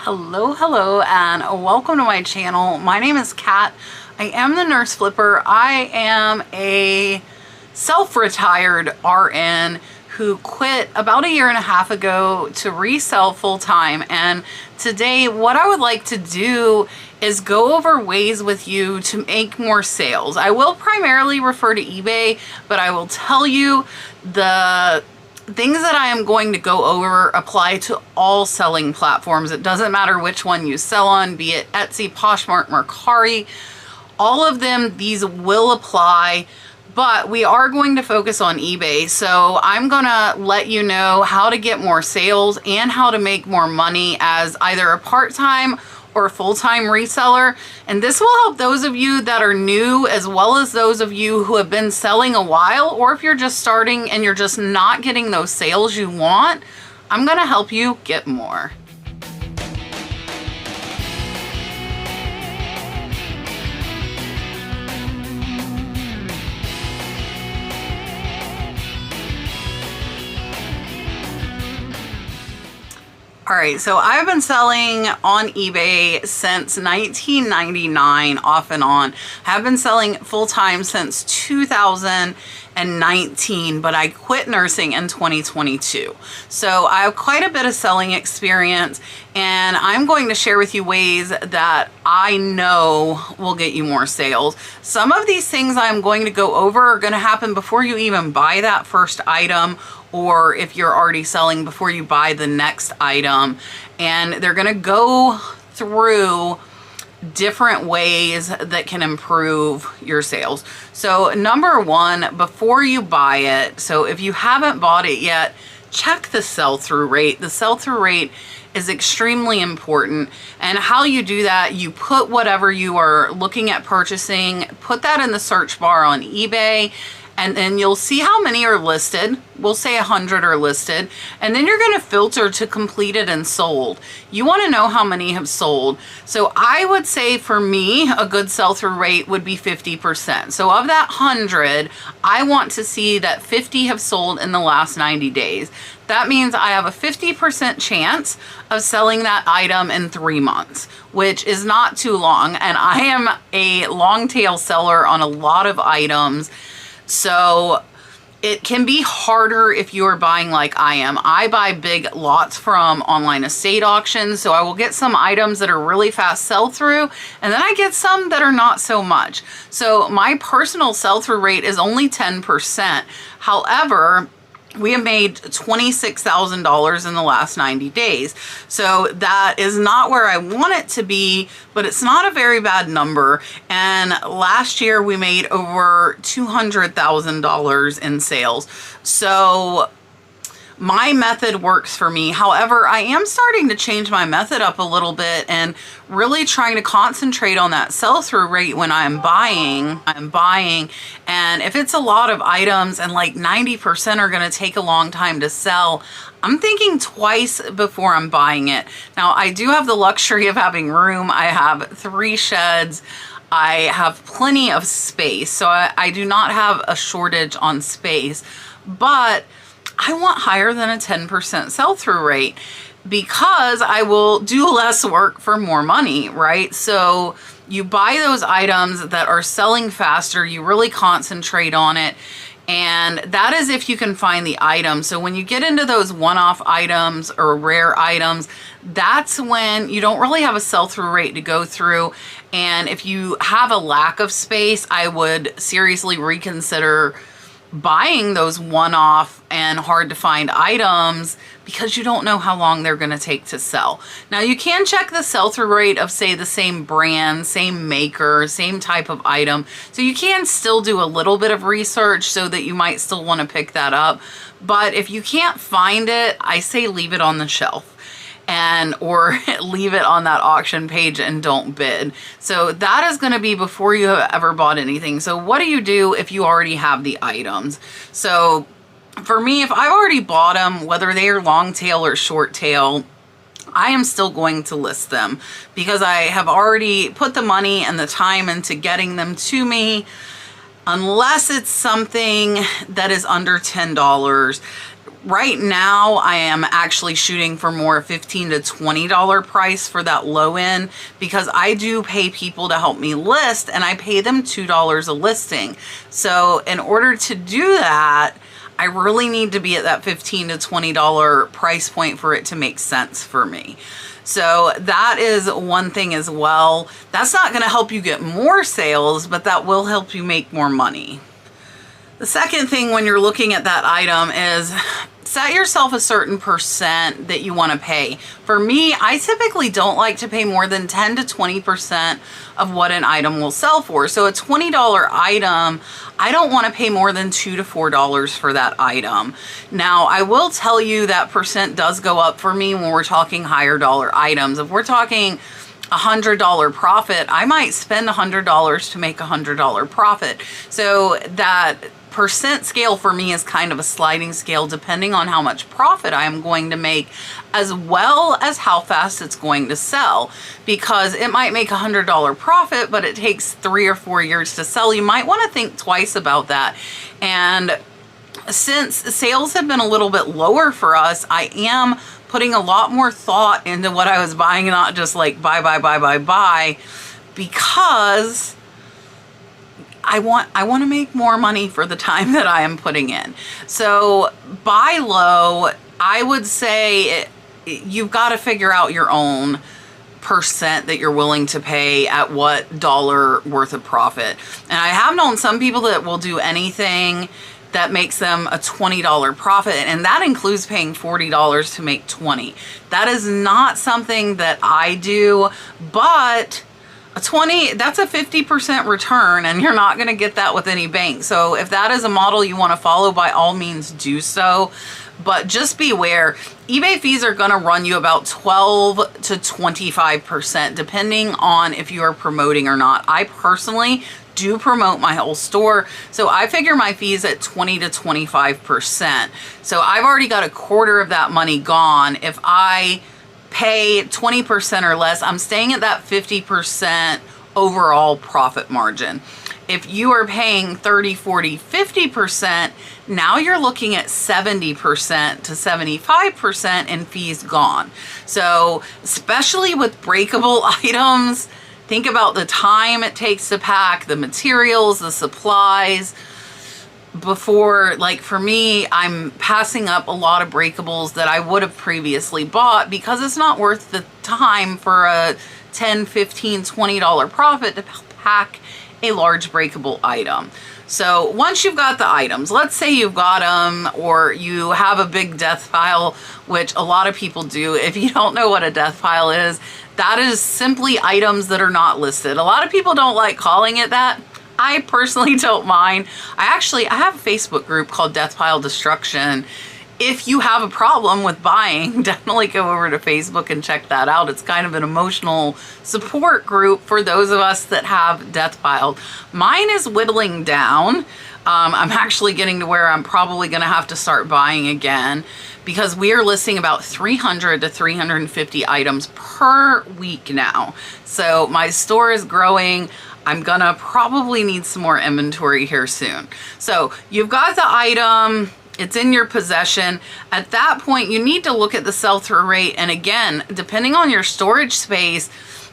Hello, and welcome to my channel. My name is Kat. I am the Nurse Flipper. I am a self-retired RN who quit about a year and a half ago to resell full-time. And today what I would like to do is go over ways with you to make more sales. I will primarily refer to eBay, but I will tell you the things that I am going to go over apply to all selling platforms. It doesn't matter which one you sell on, be it Etsy, Poshmark, Mercari, all of them, these will apply, but we are going to focus on eBay. So I'm gonna let you know how to get more sales and how to make more money as either a part-time or a full-time reseller. And this will help those of you that are new, as well as those of you who have been selling a while, or if you're just starting and you're just not getting those sales you want, I'm gonna help you get more. All right, so I've been selling on eBay since 1999, off and on. I've been selling full-time since 2019, but I quit nursing in 2022. So I have quite a bit of selling experience, and I'm going to share with you ways that I know will get you more sales. Some of these things I'm going to go over are going to happen before you even buy that first item, or if you're already selling, before you buy the next item. And they're gonna go through different ways that can improve your sales. So number one, before you buy it, so if you haven't bought it yet, check the sell-through rate. The sell-through rate is extremely important. And how you do that, you put whatever you are looking at purchasing, put that in the search bar on eBay, and then you'll see how many are listed. We'll say 100 are listed, and then you're going to filter to completed and sold. You want to know how many have sold. So I would say for me, a good sell-through rate would be 50%. So of that 100, I want to see that 50 have sold in the last 90 days. That means I have a 50% chance of selling that item in 3 months, which is not too long. And I am a long tail seller on a lot of items. So it can be harder if you are buying like I am. I buy big lots from online estate auctions, so I will get some items that are really fast sell through, and then I get some that are not so much. So my personal sell-through rate is only 10%. However, we have made $26,000 in the last 90 days. So that is not where I want it to be, but it's not a very bad number. And last year we made over $200,000 in sales. So my method works for me. However, I am starting to change my method up a little bit and really trying to concentrate on that sell-through rate when I'm buying. And if it's a lot of items and like 90% are going to take a long time to sell, I'm thinking twice before I'm buying it. Now, I do have the luxury of having room. I have 3 sheds. I have plenty of space, so I do not have a shortage on space, but I want higher than a 10% sell-through rate because I will do less work for more money, right? So you buy those items that are selling faster, you really concentrate on it, and that is if you can find the item. So when you get into those one-off items or rare items, that's when you don't really have a sell-through rate to go through. And if you have a lack of space, I would seriously reconsider buying those one-off and hard to find items because you don't know how long they're going to take to sell. Now you can check the sell-through rate of, say, the same brand, same maker, same type of item. So you can still do a little bit of research so that you might still want to pick that up. But if you can't find it, I say leave it on the shelf. Or leave it on that auction page and don't bid. So that is going to be before you have ever bought anything. So what do you do if you already have the items? So for me, if I've already bought them, whether they are long tail or short tail, I am still going to list them because I have already put the money and the time into getting them to me. Unless it's something that is under $10. Right now, I am actually shooting for more $15 to $20 price for that low end, because I do pay people to help me list, and I pay them $2 a listing. So in order to do that, I really need to be at that $15 to $20 price point for it to make sense for me. So that is one thing as well. That's not going to help you get more sales, but that will help you make more money. The second thing when you're looking at that item is set yourself a certain percent that you want to pay. For me, I typically don't like to pay more than 10 to 20% of what an item will sell for. So a $20 item, I don't want to pay more than $2 to $4 for that item. Now, I will tell you that percent does go up for me when we're talking higher dollar items. If we're talking $100 profit, I might spend $100 to make $100 profit. So that percent scale for me is kind of a sliding scale depending on how much profit I am going to make, as well as how fast it's going to sell, because it might make $100 profit, but it takes 3 or 4 years to sell. You might want to think twice about that. And since sales have been a little bit lower for us, I am putting a lot more thought into what I was buying, not just like buy, because I want to make more money for the time that I am putting in. So buy low, I would say you've got to figure out your own percent that you're willing to pay at what dollar worth of profit. And I have known some people that will do anything that makes them a $20 profit, and that includes paying $40 to make $20. That is not something that I do, but a 20, that's a 50% return, and you're not going to get that with any bank. So if that is a model you want to follow, by all means do so. But just beware, eBay fees are going to run you about 12 to 25%, depending on if you are promoting or not. I personally do promote my whole store, so I figure my fees at 20 to 25%. So I've already got a quarter of that money gone. If I pay 20% or less, I'm staying at that 50% overall profit margin. If you are paying 30, 40, 50%, now you're looking at 70% to 75% in fees gone. So especially with breakable items, think about the time it takes to pack, the materials, the supplies. Before, like for me, I'm passing up a lot of breakables that I would have previously bought because it's not worth the time for a $10, $15, $20 profit to pack a large breakable item. So once you've got the items, let's say you've got them, or you have a big death pile, which a lot of people do. If you don't know what a death pile is, that is simply items that are not listed. A lot of people don't like calling it that. I personally don't mind. I have a Facebook group called Death Pile Destruction. If you have a problem with buying, definitely go over to Facebook and check that out. It's kind of an emotional support group for those of us that have death piled. Mine is whittling down. I'm actually getting to where I'm probably going to have to start buying again, because we are listing about 300 to 350 items per week now. So my store is growing. I'm gonna probably need some more inventory here soon. So you've got the item, it's in your possession. At that point, you need to look at the sell-through rate. And again, depending on your storage space,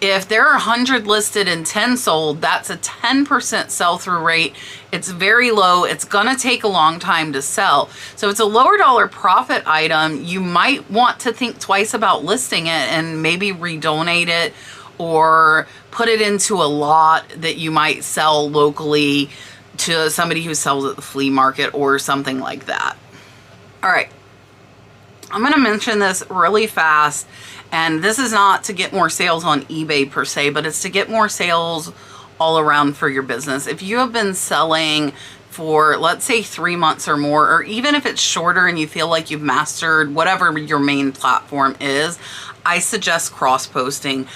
if there are 100 listed and 10 sold, that's a 10% sell-through rate. It's very low. It's gonna take a long time to sell. So it's a lower dollar profit item. You might want to think twice about listing it and maybe redonate it, or put it into a lot that you might sell locally to somebody who sells at the flea market or something like that. All right, I'm gonna mention this really fast, and this is not to get more sales on eBay per se, but it's to get more sales all around for your business. If you have been selling for, let's say, 3 months or more, or even if it's shorter and you feel like you've mastered whatever your main platform is, I suggest cross-posting.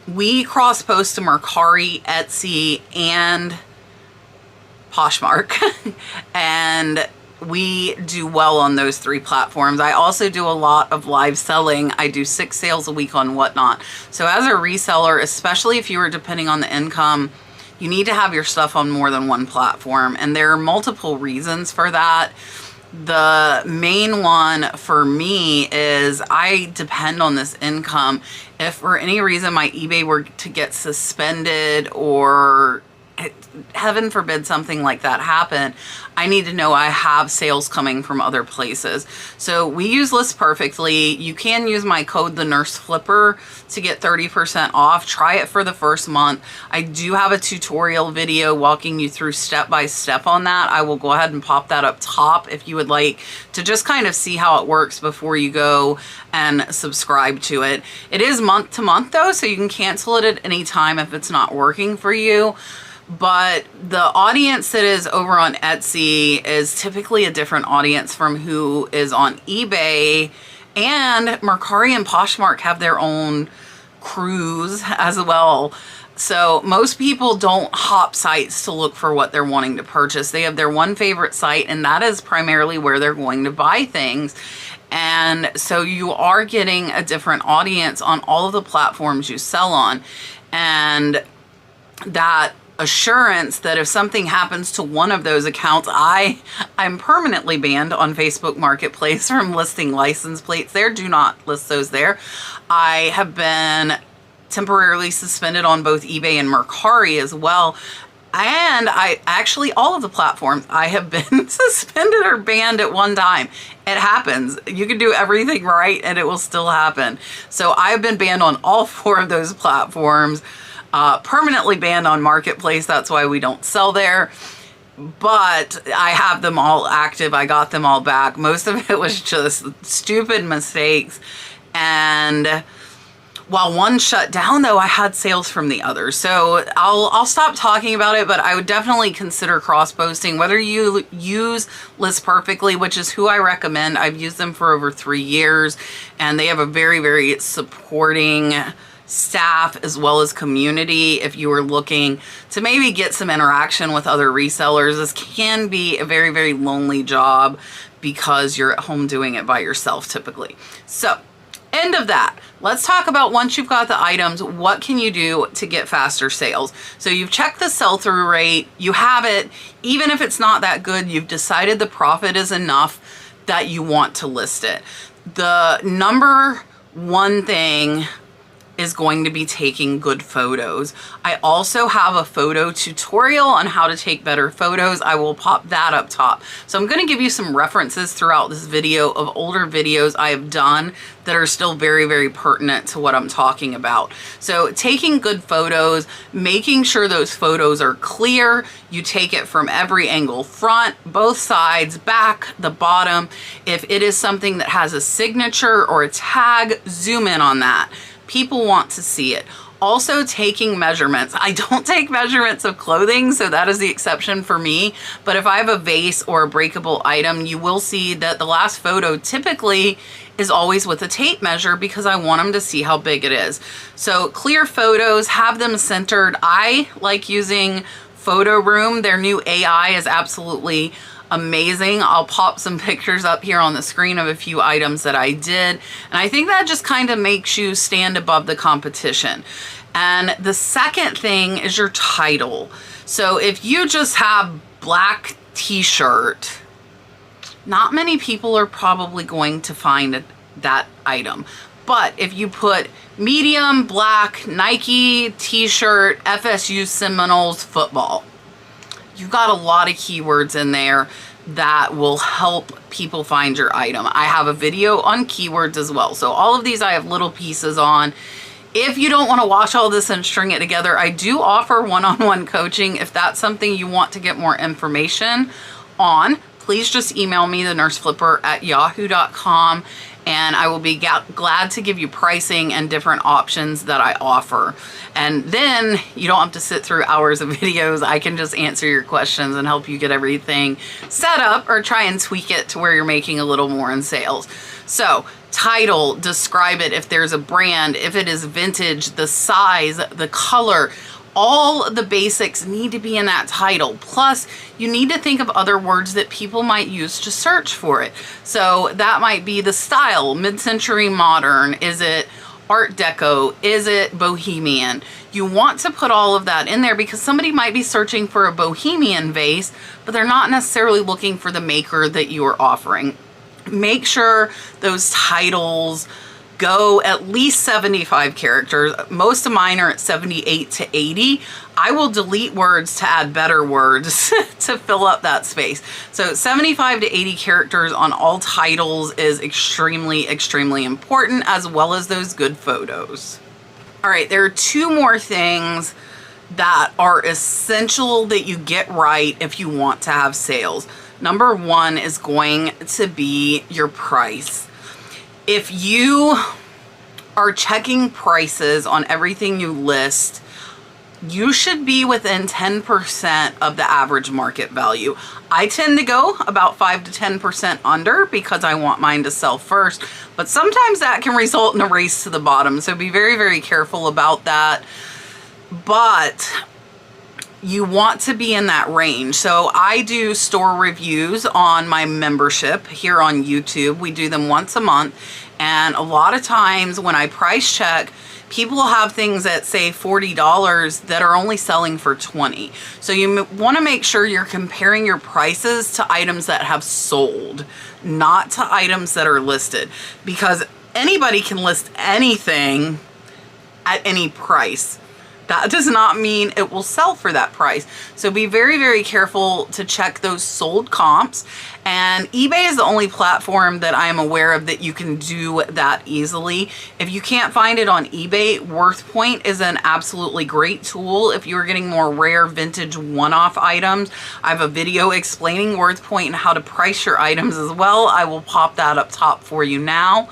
We cross-post to Mercari, Etsy, and Poshmark, and we do well on those 3 platforms. I also do a lot of live selling. I do 6 sales a week on Whatnot. So as a reseller, especially if you are depending on the income, you need to have your stuff on more than one platform, and there are multiple reasons for that. The main one for me is I depend on this income. If for any reason my eBay were to get suspended, or heaven forbid something like that happen, I need to know I have sales coming from other places. So we use List Perfectly. You can use my code, the Nurse Flipper, to get 30% off. Try it for the first month. I do have a tutorial video walking you through step by step on that. I will go ahead and pop that up top if you would like to just kind of see how it works before you go and subscribe to it. It is month to month though, so you can cancel it at any time if it's not working for you. But the audience that is over on Etsy is typically a different audience from who is on eBay, and Mercari and Poshmark have their own crews as well. So most people don't hop sites to look for what they're wanting to purchase. They have their one favorite site, and that is primarily where they're going to buy things. And so you are getting a different audience on all of the platforms you sell on. And that assurance that if something happens to one of those accounts, I'm permanently banned on Facebook Marketplace from listing license plates there. Do not list those there. I have been temporarily suspended on both eBay and Mercari as well. And I actually, all of the platforms, I have been suspended or banned at one time. It happens. You can do everything right and it will still happen. So I've been banned on all 4 of those platforms. Permanently banned on Marketplace. That's why we don't sell there. But I have them all active. I got them all back. Most of it was just stupid mistakes. And while one shut down, though, I had sales from the other. So I'll stop talking about it, but I would definitely consider cross-posting. Whether you use List Perfectly, which is who I recommend. I've used them for over 3 years, and they have a very, very supporting staff as well as community. If you are looking to maybe get some interaction with other resellers, this can be a very, very lonely job because you're at home doing it by yourself typically. So end of that. Let's talk about, once you've got the items, what can you do to get faster sales? So you've checked the sell-through rate, you have it, even if it's not that good, you've decided the profit is enough that you want to list it. The number one thing is going to be taking good photos. I also have a photo tutorial on how to take better photos. I will pop that up top. So I'm going to give you some references throughout this video of older videos I have done that are still very, very pertinent to what I'm talking about. So taking good photos, making sure those photos are clear. You take it from every angle, front, both sides, back, the bottom. If it is something that has a signature or a tag, zoom in on that. People want to see it. Also taking measurements. I don't take measurements of clothing, so that is the exception for me. But if I have a vase or a breakable item, you will see that the last photo typically is always with a tape measure because I want them to see how big it is. So clear photos, have them centered. I like using Photo Room. Their new AI is absolutely amazing. I'll pop some pictures up here on the screen of a few items that I did. And I think that just kind of makes you stand above the competition. And the second thing is your title. So if you just have black t-shirt, not many people are probably going to find that item. But if you put medium, black, Nike, t-shirt, FSU Seminoles, football, you've got a lot of keywords in there that will help people find your item. I have a video on keywords as well. So all of these I have little pieces on. If you don't want to watch all this and string it together, I do offer one-on-one coaching. If that's something you want to get more information on, please just email me, thenurseflipper@yahoo.com, and I will be glad to give you pricing and different options that I offer. And then you don't have to sit through hours of videos. I can just answer your questions and help you get everything set up or try and tweak it to where you're making a little more in sales. So title, describe it if there's a brand, if it is vintage, the size, the color, all the basics need to be in that title. Plus, you need to think of other words that people might use to search for it. So that might be the style, mid-century modern. Is it Art Deco? Is it Bohemian? You want to put all of that in there because somebody might be searching for a Bohemian vase, but they're not necessarily looking for the maker that you are offering. Make sure those titles go at least 75 characters. Most of mine are at 78 to 80. I will delete words to add better words to fill up that space. So 75 to 80 characters on all titles is extremely, extremely important, as well as those good photos. All right, there are two more things that are essential that you get right if you want to have sales. Number one is going to be your price. If you are checking prices on everything you list, you should be within 10% of the average market value. I tend to go about 5 to 10% under because I want mine to sell first, but sometimes that can result in a race to the bottom. So be very, very careful about that. But you want to be in that range. So I do store reviews on my membership here on YouTube. We do them once a month. And a lot of times when I price check, people have things that say $40 that are only selling for $20. So you want to make sure you're comparing your prices to items that have sold, not to items that are listed, because anybody can list anything at any price. That does not mean it will sell for that price. So be very, very careful to check those sold comps. And eBay is the only platform that I am aware of that you can do that easily. If you can't find it on eBay, WorthPoint is an absolutely great tool if you're getting more rare vintage one-off items. I have a video explaining WorthPoint and how to price your items as well. I will pop that up top for you now.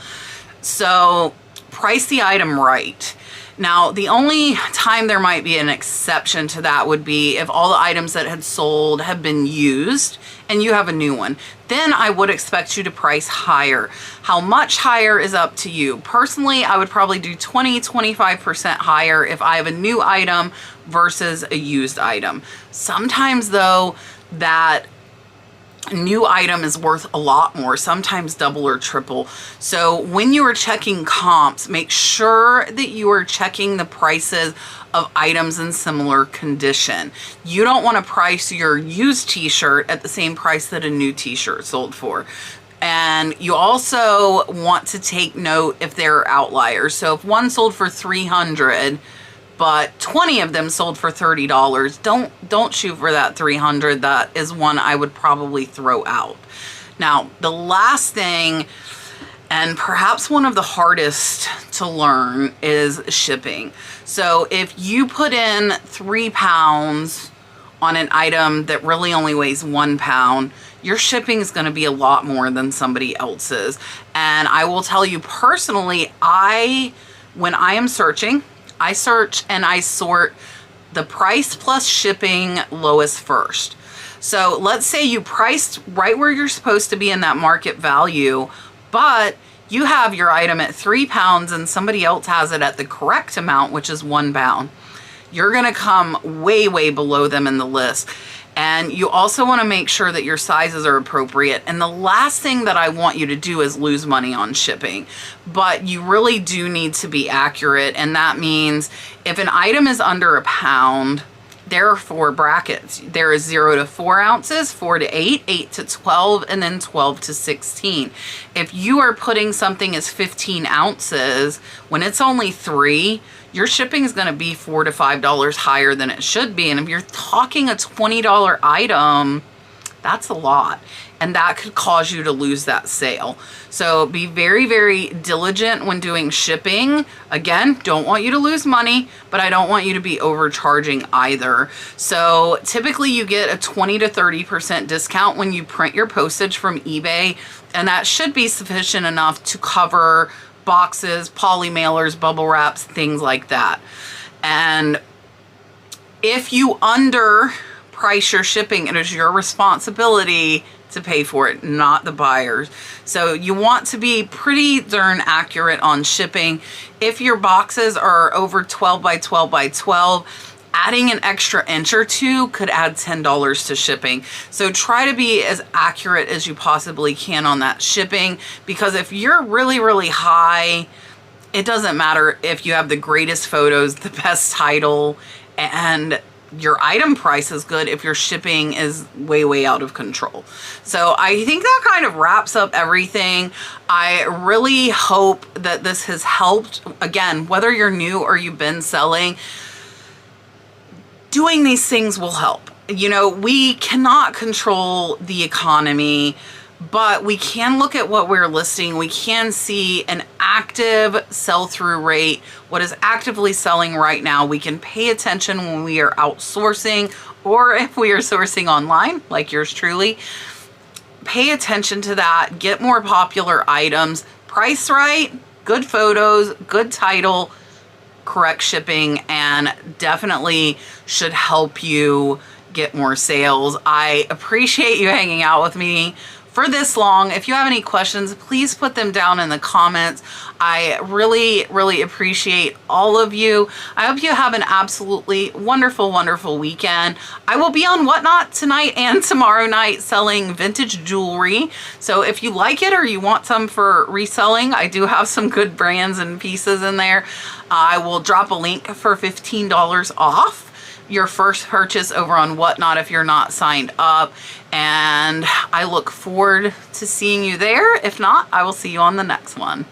So price the item right. Now, the only time there might be an exception to that would be if all the items that had sold have been used and you have a new one. Then I would expect you to price higher. How much higher is up to you. Personally, I would probably do 20-25% higher if I have a new item versus a used item. Sometimes though, that new item is worth a lot more, sometimes double or triple. So when you are checking comps, make sure that you are checking the prices of items in similar condition. You don't want to price your used t-shirt at the same price that a new t-shirt sold for. And you also want to take note if there are outliers. So if one sold for $300, but 20 of them sold for $30, don't shoot for that 300. That is one I would probably throw out. Now, the last thing, and perhaps one of the hardest to learn, is shipping. So if you put in 3 pounds on an item that really only weighs 1 pound, your shipping is going to be a lot more than somebody else's. And I will tell you personally, when I am searching, I search and I sort the price plus shipping lowest first. So let's say you priced right where you're supposed to be in that market value, but you have your item at 3 pounds and somebody else has it at the correct amount, which is 1 pound. You're going to come way, way below them in the list. And you also want to make sure that your sizes are appropriate. And the last thing that I want you to do is lose money on shipping. But you really do need to be accurate. And that means if an item is under 1 pound, there are 4 brackets. There is 0 to 4 ounces, 4 to 8, 8 to 12, and then 12 to 16. If you are putting something as 15 ounces, when it's only 3, your shipping is going to be $4 to $5 higher than it should be. And if you're talking a $20 item, that's a lot. And that could cause you to lose that sale. So be very, very diligent when doing shipping. Again, don't want you to lose money, but I don't want you to be overcharging either. So typically you get a 20 to 30% discount when you print your postage from eBay. And that should be sufficient enough to cover boxes, poly mailers, bubble wraps, things like that. And if you underprice your shipping, it is your responsibility to pay for it, not the buyer's. So you want to be pretty darn accurate on shipping. If your boxes are over 12 by 12 by 12, adding an extra inch or 2 could add $10 to shipping. So try to be as accurate as you possibly can on that shipping, because if you're really, really high It doesn't matter if you have the greatest photos, the best title, and your item price is good if your shipping is way, way out of control. So I think that kind of wraps up everything. I really hope that this has helped. Again, whether you're new or you've been selling, doing these things will help. You know, we cannot control the economy, but we can look at what we're listing. We can see an active sell-through rate, what is actively selling right now. We can pay attention when we are outsourcing, or if we are sourcing online, like yours truly. Pay attention to that, get more popular items, price right, good photos, good title, correct shipping, and definitely should help you get more sales. I appreciate you hanging out with me for this long. If you have any questions, please put them down in the comments. I really, really appreciate all of you. I hope you have an absolutely wonderful, wonderful weekend. I will be on Whatnot tonight and tomorrow night selling vintage jewelry. So if you like it or you want some for reselling, I do have some good brands and pieces in there. I will drop a link for $15 off your first purchase over on Whatnot if you're not signed up. And I look forward to seeing you there. If not, I will see you on the next one.